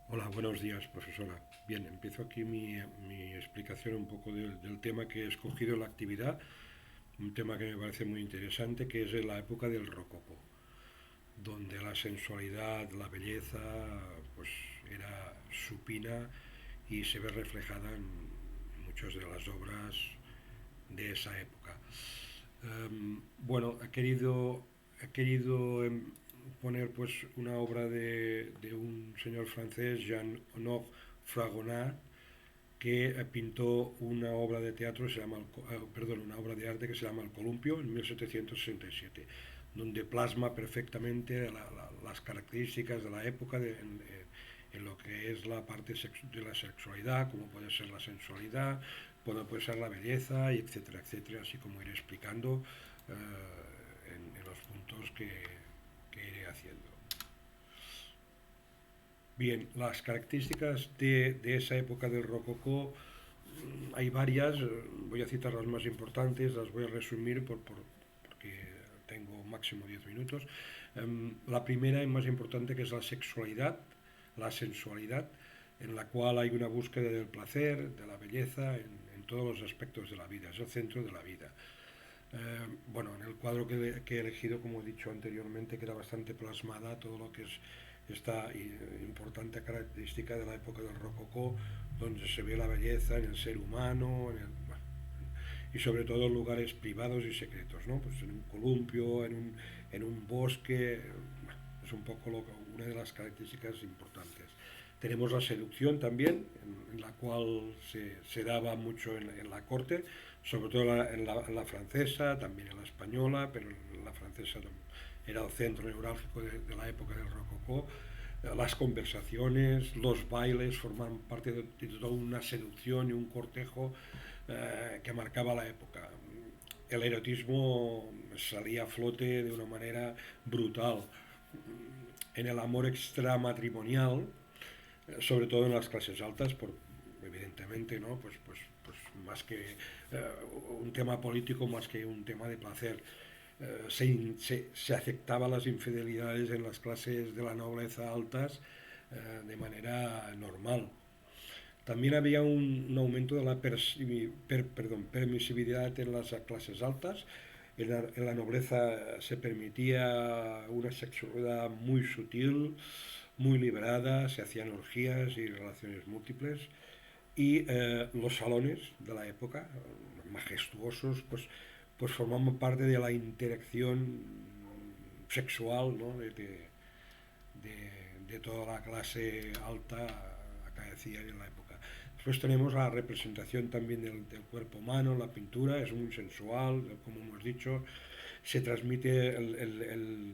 Hola, buenos días, profesora. Bien, empiezo aquí mi explicación un poco del tema que he escogido en la actividad, un tema que me parece muy interesante, que es en la época del rococó, donde la sensualidad, la belleza, pues era supina y se ve reflejada en muchas de las obras de esa época. Bueno, he querido poner pues una obra de un señor francés, Jean-Honoré Fragonard, que pintó una obra de teatro, perdón, una obra de arte que se llama El Columpio en 1767, donde plasma perfectamente las características de la época en lo que es la parte de la sexualidad, como puede ser la sensualidad, puede ser la belleza, y etcétera, etcétera, así como iré explicando en los puntos que iré haciendo. Bien, las características de esa época del rococó, hay varias, voy a citar las más importantes, las voy a resumir porque tengo máximo 10 minutos. La primera y más importante, que es la sexualidad, la sensualidad, en la cual hay una búsqueda del placer, de la belleza, en todos los aspectos de la vida, es el centro de la vida. Bueno, en el cuadro que he elegido, como he dicho anteriormente, queda bastante plasmada todo lo que es esta importante característica de la época del rococó, donde se ve la belleza en el ser humano, bueno, y sobre todo en lugares privados y secretos, ¿no? Pues en un columpio, en un bosque, bueno, es un poco una de las características importantes. Tenemos la seducción también, en la cual se daba mucho en la corte, sobre todo en la francesa, también en la española, pero en la francesa era el centro neurálgico de la época del rococó. Las conversaciones, los bailes forman parte de toda una seducción y un cortejo que marcaba la época. El erotismo salía a flote de una manera brutal. En el amor extramatrimonial, sobre todo en las clases altas, evidentemente, ¿no? Pues más que un tema político, más que un tema de placer. Se aceptaban las infidelidades en las clases de la nobleza altas de manera normal. También había un aumento de la permisividad en las clases altas. En la nobleza se permitía una sexualidad muy sutil, muy liberada, se hacían orgías y relaciones múltiples. Y los salones de la época, majestuosos, pues formaban parte de la interacción sexual, ¿no? de toda la clase alta acaecía en la época. Después tenemos la representación también del cuerpo humano, la pintura es muy sensual, como hemos dicho, se transmite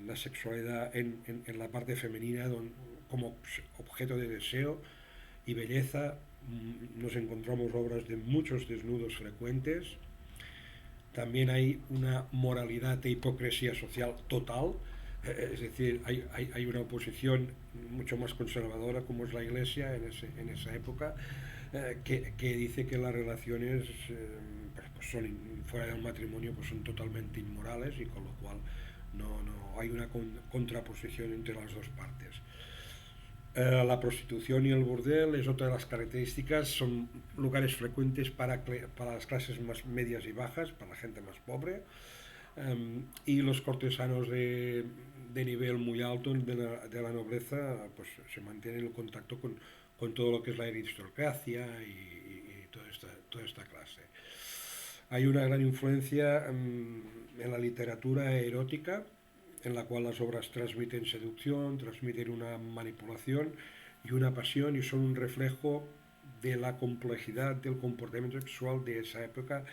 la sexualidad en la parte femenina como objeto de deseo y belleza. Nos encontramos obras de muchos desnudos frecuentes. También hay una moralidad e hipocresía social total, es decir, hay una oposición mucho más conservadora como es la Iglesia en esa época, que dice que las relaciones pues fuera del matrimonio pues son totalmente inmorales y con lo cual no hay una contraposición entre las dos partes. La prostitución y el burdel es otra de las características, son lugares frecuentes para las clases más medias y bajas, para la gente más pobre, y los cortesanos de nivel muy alto de la nobleza pues se mantienen en contacto con todo lo que es la aristocracia y toda esta clase. Hay una gran influencia en la literatura erótica, en la cual las obras transmiten seducción, transmiten una manipulación y una pasión y son un reflejo de la complejidad del comportamiento sexual de esa época,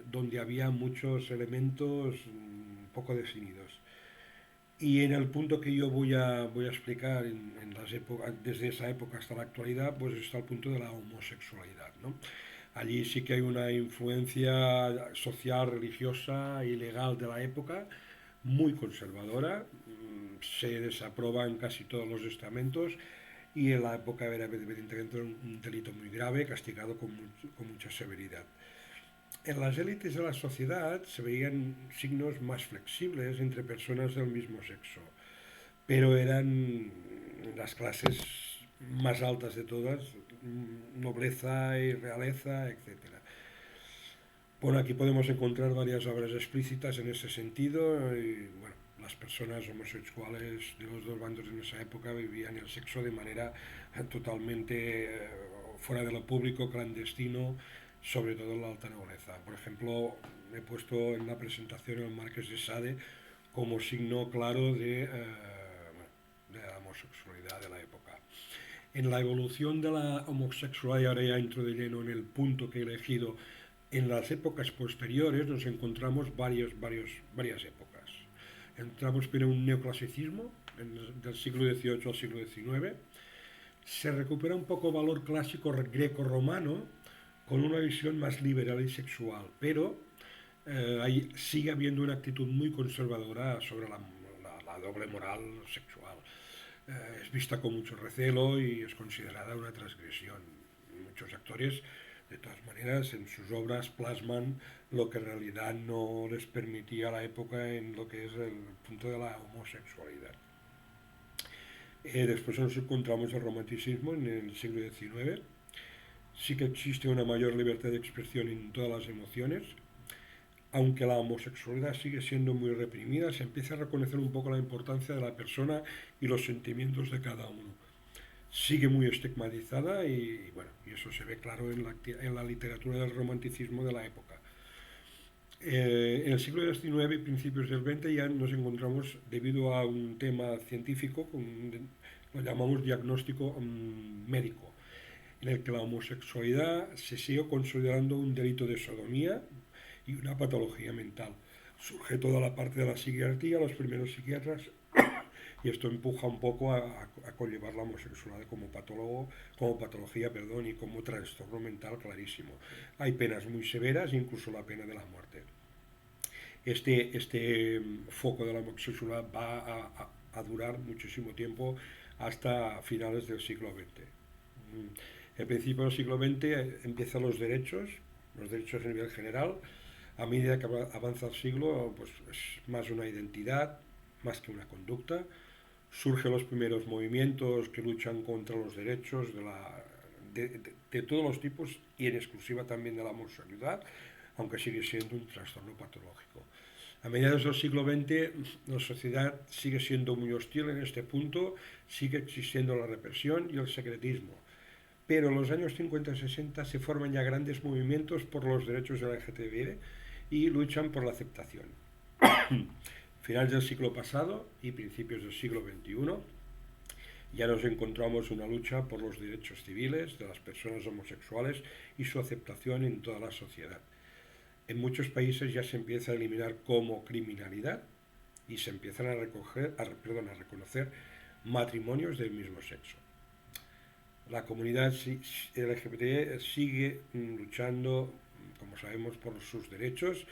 donde había muchos elementos poco definidos. Y en el punto que yo voy a explicar en las épocas, desde esa época hasta la actualidad, pues está el punto de la homosexualidad, ¿no? Allí sí que hay una influencia social, religiosa y legal de la época, muy conservadora, se desaproban casi todos los estamentos y en la época era evidentemente un delito muy grave, castigado con mucha severidad. En las élites de la sociedad se veían signos más flexibles entre personas del mismo sexo, pero eran las clases más altas de todas, nobleza y realeza, etcétera. Bueno, aquí podemos encontrar varias obras explícitas en ese sentido y, bueno, las personas homosexuales de los dos bandos en esa época vivían el sexo de manera totalmente fuera de lo público, clandestino, sobre todo en la alta nobleza. Por ejemplo, he puesto en la presentación el Marqués de Sade como signo claro de la homosexualidad de la época. En la evolución de la homosexualidad, y ahora ya entro de lleno en el punto que he elegido, en las épocas posteriores nos encontramos varias épocas. Entramos primero en un neoclasicismo, del siglo XVIII al siglo XIX. Se recupera un poco valor clásico greco-romano con una visión más liberal y sexual, pero ahí sigue habiendo una actitud muy conservadora sobre la doble moral sexual. Es vista con mucho recelo y es considerada una transgresión. Muchos actores, de todas maneras, en sus obras plasman lo que en realidad no les permitía a la época en lo que es el punto de la homosexualidad. Después nos encontramos el romanticismo en el siglo XIX. Sí que existe una mayor libertad de expresión en todas las emociones, aunque la homosexualidad sigue siendo muy reprimida, se empieza a reconocer un poco la importancia de la persona y los sentimientos de cada uno. Sigue muy estigmatizada y bueno, y eso se ve claro en la literatura del romanticismo de la época. En el siglo XIX y principios del XX ya nos encontramos, debido a un tema científico, lo llamamos diagnóstico médico, en el que la homosexualidad se sigue considerando un delito de sodomía y una patología mental. Surge toda la parte de la psiquiatría, los primeros psiquiatras, y esto empuja un poco a conllevar la homosexualidad como patología, y como trastorno mental clarísimo. Hay penas muy severas, incluso la pena de la muerte. Este foco de la homosexualidad va a durar muchísimo tiempo hasta finales del siglo XX. El principio del siglo XX empiezan los derechos a nivel general. A medida que avanza el siglo, pues es más una identidad, más que una conducta. Surgen los primeros movimientos que luchan contra los derechos de todos los tipos y en exclusiva también de la homosexualidad, aunque sigue siendo un trastorno patológico. A mediados del siglo XX la sociedad sigue siendo muy hostil en este punto, sigue existiendo la represión y el secretismo. Pero en los años 50 y 60 se forman ya grandes movimientos por los derechos de la LGTBI y luchan por la aceptación. Finales del siglo pasado y principios del siglo XXI ya nos encontramos una lucha por los derechos civiles de las personas homosexuales y su aceptación en toda la sociedad. En muchos países ya se empieza a eliminar como criminalidad y se empiezan a reconocer matrimonios del mismo sexo. La comunidad LGBT sigue luchando, como sabemos, por sus derechos,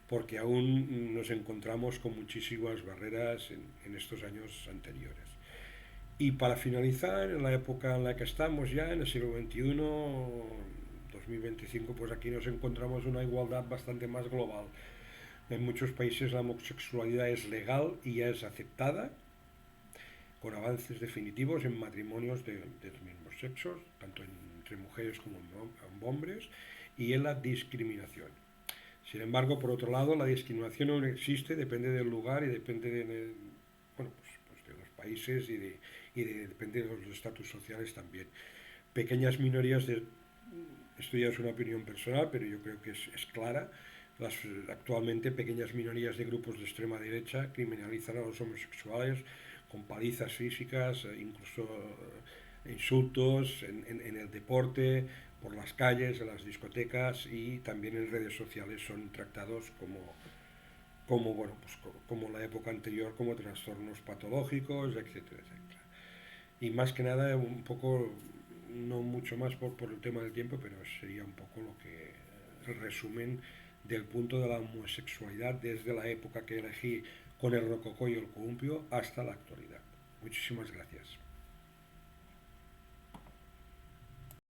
porque aún nos encontramos con muchísimas barreras en estos años anteriores. Y para finalizar, en la época en la que estamos ya, en el siglo XXI, 2025, pues aquí nos encontramos una igualdad bastante más global. En muchos países la homosexualidad es legal y ya es aceptada, con avances definitivos en matrimonios de los mismos sexos, tanto entre mujeres como en hombres, y en la discriminación. Sin embargo, por otro lado, la discriminación no existe, depende del lugar y depende de los países y depende de los estatus sociales también. Pequeñas minorías esto ya es una opinión personal, pero yo creo que es clara. Actualmente pequeñas minorías de grupos de extrema derecha criminalizan a los homosexuales con palizas físicas, incluso insultos en el deporte, por las calles, en las discotecas y también en redes sociales son tratados como la época anterior, como trastornos patológicos, etcétera, etcétera. Y más que nada, un poco, no mucho más por el tema del tiempo, pero sería un poco lo que el resumen del punto de la homosexualidad desde la época que elegí con el rococó y el columpio hasta la actualidad. Muchísimas gracias.